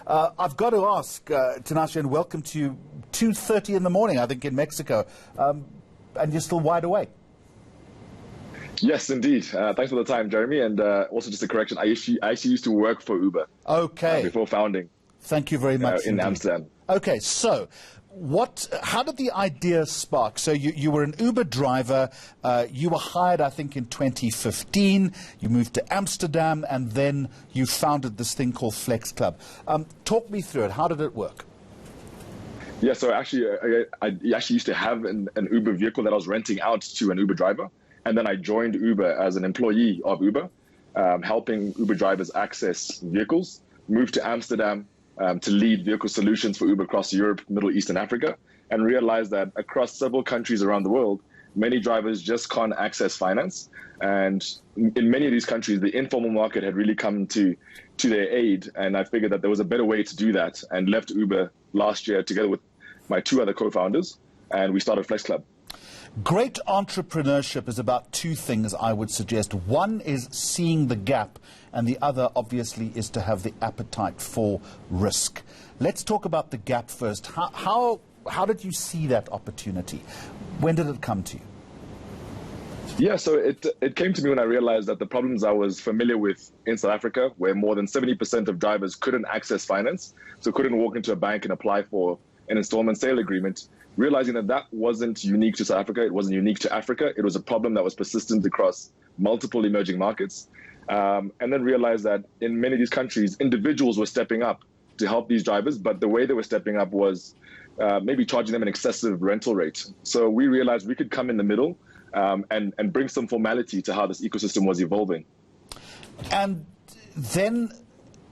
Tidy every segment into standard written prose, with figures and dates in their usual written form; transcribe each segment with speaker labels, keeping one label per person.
Speaker 1: I've got to ask, Tinashe, and welcome to you, 2:30 in the morning, I think, in Mexico, and you're still wide awake.
Speaker 2: Yes, indeed. Thanks for the time, Jeremy. And also just a correction, I actually used to work for Uber.
Speaker 1: Okay.
Speaker 2: Before founding.
Speaker 1: Thank you very much.
Speaker 2: In Amsterdam.
Speaker 1: Okay, so how did the idea spark? So you were an Uber driver. You were hired, I think, in 2015. You moved to Amsterdam, and then you founded this thing called Flexclub. Talk me through it. How did it work?
Speaker 2: Yeah, so actually, I actually used to have an Uber vehicle that I was renting out to an Uber driver. And then I joined Uber as an employee of Uber, helping Uber drivers access vehicles, moved to Amsterdam to lead vehicle solutions for Uber across Europe, Middle East, and Africa, and realized that across several countries around the world, many drivers just can't access finance. And in many of these countries, the informal market had really come to their aid. And I figured that there was a better way to do that, and left Uber last year together with my two other co-founders, and we started Flexclub.
Speaker 1: Great entrepreneurship is about two things, I would suggest. One is seeing the gap, and the other, obviously, is to have the appetite for risk. Let's talk about the gap first. How did you see that opportunity? When did it come to you?
Speaker 2: Yeah, so it came to me when I realized that the problems I was familiar with in South Africa, where more than 70% of drivers couldn't access finance, so couldn't walk into a bank and apply for an installment sale agreement, realizing that that wasn't unique to South Africa, it wasn't unique to Africa, it was a problem that was persistent across multiple emerging markets. And then realized that in many of these countries, individuals were stepping up to help these drivers, but the way they were stepping up was maybe charging them an excessive rental rate. So we realized we could come in the middle and bring some formality to how this ecosystem was evolving. And
Speaker 1: then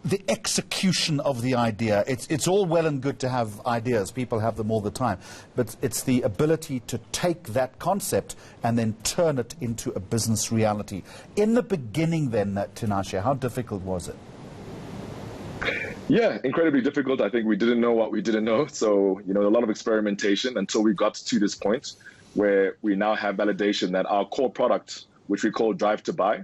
Speaker 1: the execution of the idea. It's all well and good to have ideas. People have them all the time. But it's the ability to take that concept and then turn it into a business reality. In the beginning then, Tinashe, how difficult was it?
Speaker 2: Yeah, incredibly difficult. I think we didn't know what we didn't know. So, a lot of experimentation until we got to this point where we now have validation that our core product, which we call Drive to Buy,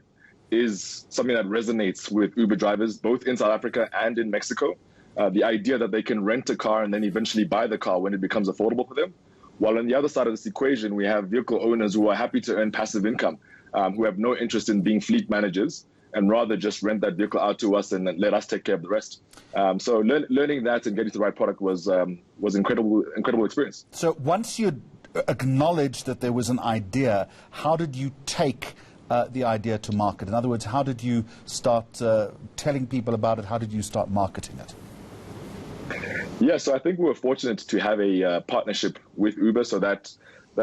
Speaker 2: is something that resonates with Uber drivers, both in South Africa and in Mexico. The idea that they can rent a car and then eventually buy the car when it becomes affordable for them. While on the other side of this equation, we have vehicle owners who are happy to earn passive income, who have no interest in being fleet managers, and rather just rent that vehicle out to us and let us take care of the rest. So learning that and getting to the right product was incredible experience.
Speaker 1: So once you acknowledged that there was an idea, how did you take the idea to market? In other words, how did you start telling people about it? How did you start marketing it?
Speaker 2: Yeah, so I think we were fortunate to have a partnership with Uber, so that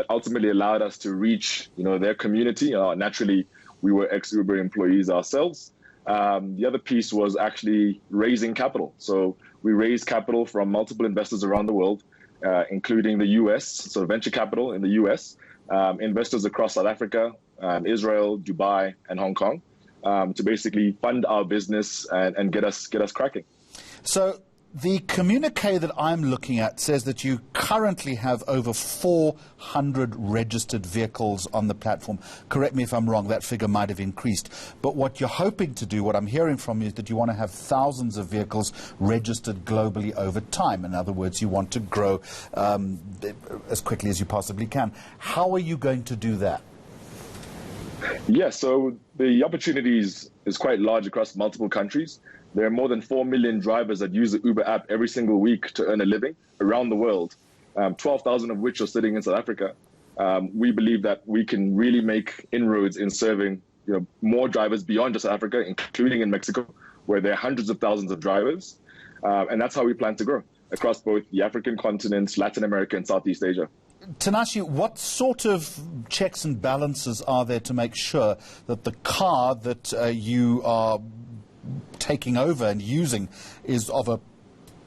Speaker 2: ultimately allowed us to reach their community. Naturally, we were ex-Uber employees ourselves. The other piece was actually raising capital. So we raised capital from multiple investors around the world, including the US, so venture capital in the US, investors across South Africa, Israel, Dubai, and Hong Kong, to basically fund our business and get us cracking.
Speaker 1: So the communique that I'm looking at says that you currently have over 400 registered vehicles on the platform. Correct me if I'm wrong, that figure might have increased. But what you're hoping to do, what I'm hearing from you, is that you want to have thousands of vehicles registered globally over time. In other words, you want to grow as quickly as you possibly can. How are you going to do that?
Speaker 2: Yeah, so the opportunity is quite large across multiple countries. There are more than 4 million drivers that use the Uber app every single week to earn a living around the world, 12,000 of which are sitting in South Africa. We believe that we can really make inroads in serving more drivers beyond just South Africa, including in Mexico, where there are hundreds of thousands of drivers. And that's how we plan to grow across both the African continent, Latin America, and Southeast Asia.
Speaker 1: Tinashe, what sort of checks and balances are there to make sure that the car that you are taking over and using is of a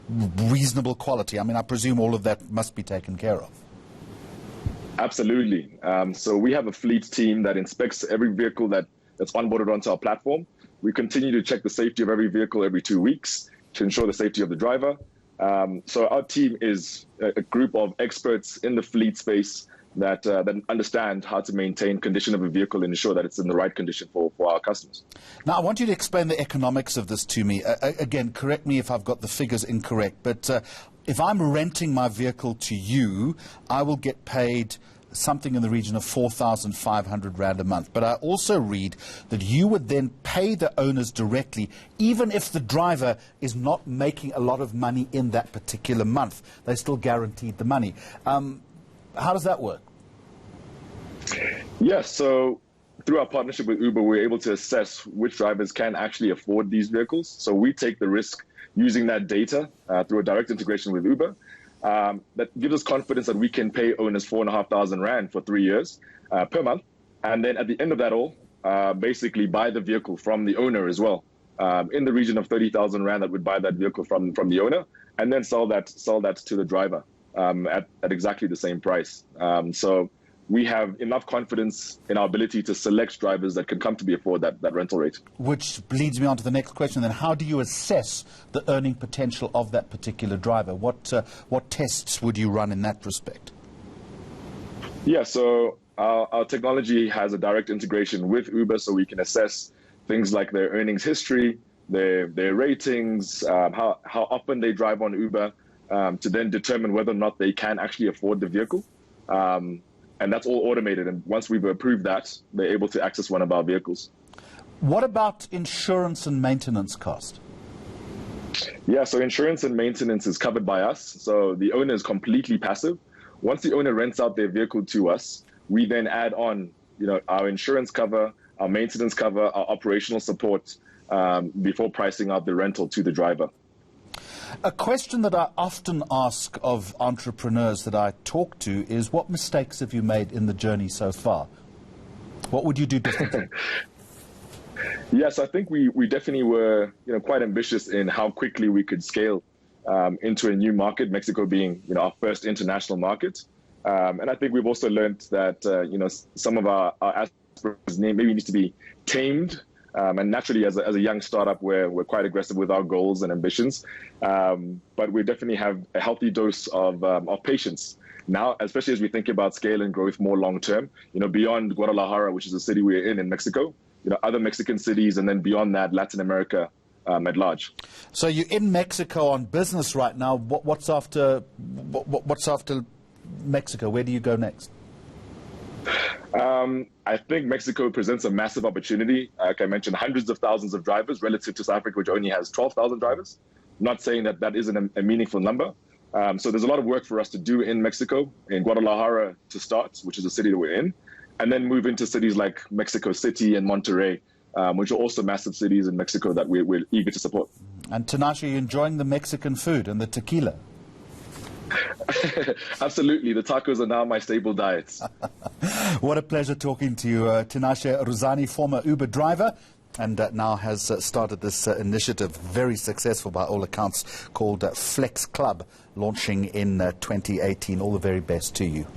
Speaker 1: reasonable quality? I mean, I presume all of that must be taken care of.
Speaker 2: Absolutely. So we have a fleet team that inspects every vehicle that's onboarded onto our platform. We continue to check the safety of every vehicle every 2 weeks to ensure the safety of the driver. So our team is a group of experts in the fleet space that understand how to maintain condition of a vehicle and ensure that it's in the right condition for our customers.
Speaker 1: Now, I want you to explain the economics of this to me. Again, correct me if I've got the figures incorrect, but if I'm renting my vehicle to you, I will get paid something in the region of 4,500 Rand a month. But I also read that you would then pay the owners directly, even if the driver is not making a lot of money in that particular month. They still guaranteed the money. How does that work?
Speaker 2: Yes, so through our partnership with Uber, we're able to assess which drivers can actually afford these vehicles. So we take the risk using that data through a direct integration with Uber. That gives us confidence that we can pay owners 4,500 Rand for 3 years per month. And then at the end of that all, basically buy the vehicle from the owner as well, in the region of 30,000 Rand that would buy that vehicle from the owner, and then sell that to the driver at exactly the same price. So we have enough confidence in our ability to select drivers that can comfortably afford that rental rate. Which
Speaker 1: leads me on to the next question then. How do you assess the earning potential of that particular driver? What tests would you run in that respect?
Speaker 2: Yeah, so our technology has a direct integration with Uber, so we can assess things like their earnings history, their ratings, how often they drive on Uber, to then determine whether or not they can actually afford the vehicle. And that's all automated. And once we've approved that, they're able to access one of our vehicles.
Speaker 1: What about insurance and maintenance cost?
Speaker 2: Yeah, so insurance and maintenance is covered by us. So the owner is completely passive. Once the owner rents out their vehicle to us, we then add on, our insurance cover, our maintenance cover, our operational support, before pricing out the rental to the driver.
Speaker 1: A question that I often ask of entrepreneurs that I talk to is, what mistakes have you made in the journey so far? What would you do differently?
Speaker 2: Yes, I think we definitely were quite ambitious in how quickly we could scale into a new market, Mexico being our first international market. And I think we've also learned that some of our aspirations maybe need to be tamed. And naturally, as a young startup, we're quite aggressive with our goals and ambitions. But we definitely have a healthy dose of patience now, especially as we think about scale and growth more long term, beyond Guadalajara, which is the city we're in Mexico, other Mexican cities, and then beyond that, Latin America at large.
Speaker 1: So you're in Mexico on business right now. What's after Mexico? Where do you go next?
Speaker 2: I think Mexico presents a massive opportunity. Like I mentioned, hundreds of thousands of drivers relative to South Africa, which only has 12,000 drivers. I'm not saying that isn't a meaningful number. So there's a lot of work for us to do in Mexico, in Guadalajara to start, which is the city that we're in, and then move into cities like Mexico City and Monterrey, which are also massive cities in Mexico that we're eager to support.
Speaker 1: And Tinashe, are you enjoying the Mexican food and the tequila?
Speaker 2: Absolutely. The tacos are now my staple diets.
Speaker 1: What a pleasure talking to you. Tinashe Ruzane, former Uber driver, and now has started this initiative, very successful by all accounts, called Flexclub, launching in 2018. All the very best to you.